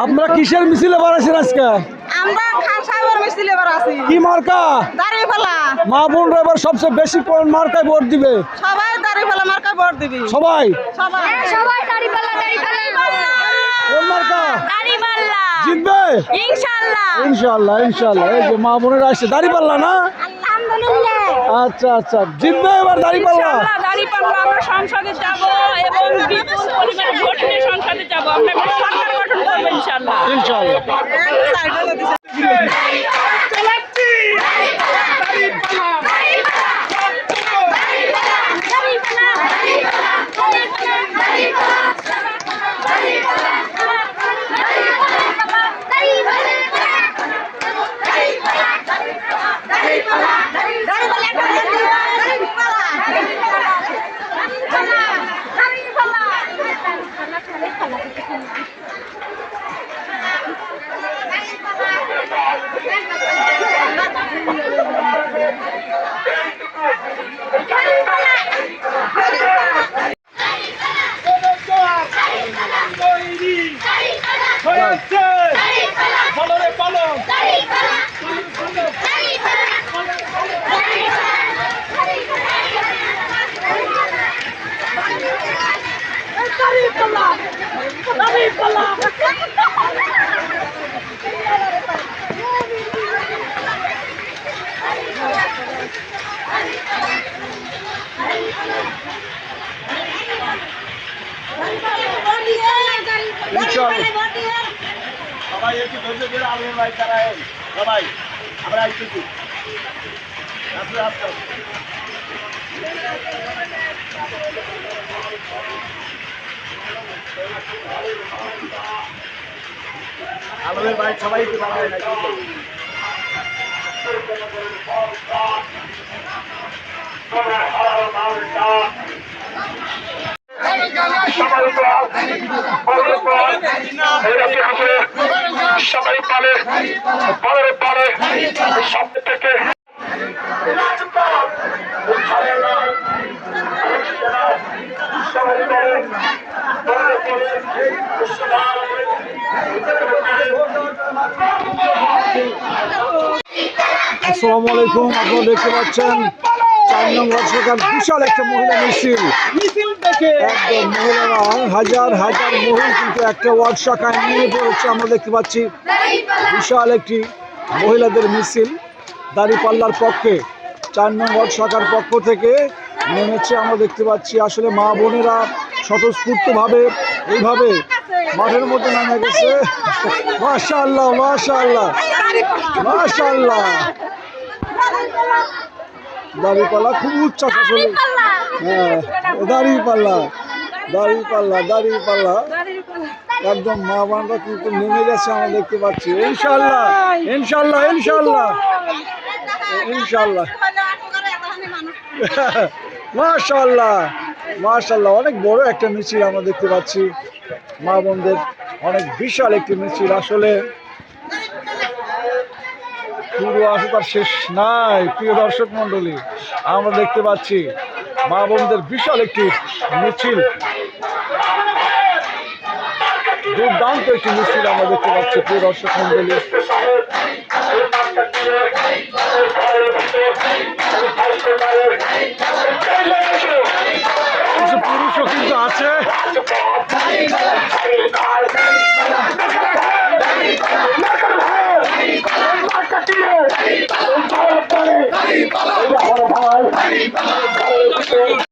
আপনারা কিসের মিছিলে বাড়াইছেন আজকে? আমরা খান সাহেবের মিছিলে বাড়াছি। কি মার্কা? দাঁড়িপাল্লা। মা বোন এবার সবচেয়ে বেশি কোন মার্কায় ভোট দিবে? সবাই দাঁড়িপাল্লা মার্কায় ভোট দিবি। সবাই সবাই দাঁড়িপাল্লা কোন মার্কা দাঁড়িপাল্লা জিতবে? ইনশাআল্লাহ ইনশাআল্লাহ ইনশাআল্লাহ। এই যে মা বোনেরা আসছে দাঁড়িপাল্লা না? আলহামদুলিল্লাহ। আচ্ছা আচ্ছা, জিতবে এবার দাঁড়িপাল্লা? দাঁড়িপাল্লা আমরা সংসদে যাব এবং বিপুল পরিমাণে ভোট নিয়ে সংসদে যাব। আমরা সরকার গঠন করবো ইনশাআল্লাহ। ইনশাআল্লাহ। সবাই একটু ধৈর্য ধরে আলমের ভাই দাঁড়ায় সবাই আমরা আসতেছি আস্তে আস্তে আলমের ভাই সবাই একটু দাঁড়ায় না সবাই পারে পারে পারে সব থেকে আসসালামু আলাইকুম। আপনারা দেখতে পাচ্ছেন 4 নং ওয়ার্ড শাখার বিশাল একটা মহিলা মিছিল। একদম মহিলারা হাজার হাজার মহিলা কিন্তু একটা ওয়ার্ড শাখায় নিয়ে পড়েছে। আমরা দেখতে পাচ্ছি বিশাল একটি মহিলাদের মিছিল দাঁড়িপাল্লার পক্ষে 4 নং ওয়ার্ড শাখার পক্ষ থেকে নেমেছে। আমরা দেখতে পাচ্ছি আসলে মা বোনেরা স্বতঃস্ফূর্তভাবে এইভাবে মাঠের মধ্যে নামে গেছে। মাশাআল্লাহ মাশাআল্লাহ মাশাআল্লাহ। দাঁড়িপাল্লা খুব উচ্চাস আসলে। হ্যাঁ দাঁড়িপাল্লা দাঁড়িপাল্লা দাঁড়িপাল্লা একদম মা বোনরা কিন্তু নেমে গেছে। আমরা দেখতে পাচ্ছি ইনশাআল্লাহ ইনশাআল্লাহ ইনশাআল্লাহ ইনশাআল্লাহ। মাশাআল্লাহ মাশাআল্লাহ। অনেক বড় একটা মিছিল আমরা দেখতে পাচ্ছি মা বোনদের, অনেক বিশাল একটি মিছিল। আসলে শুরু আসে তার শেষ নাই। প্রিয় দর্শক মন্ডলী, আমরা দেখতে পাচ্ছি মা বোনদের বিশাল একটি মিছিল, দুর্দান্ত একটি মিছিল আমরা দেখতে পাচ্ছি প্রিয় দর্শক মন্ডলী। কিছু পুরুষও কিন্তু আছে।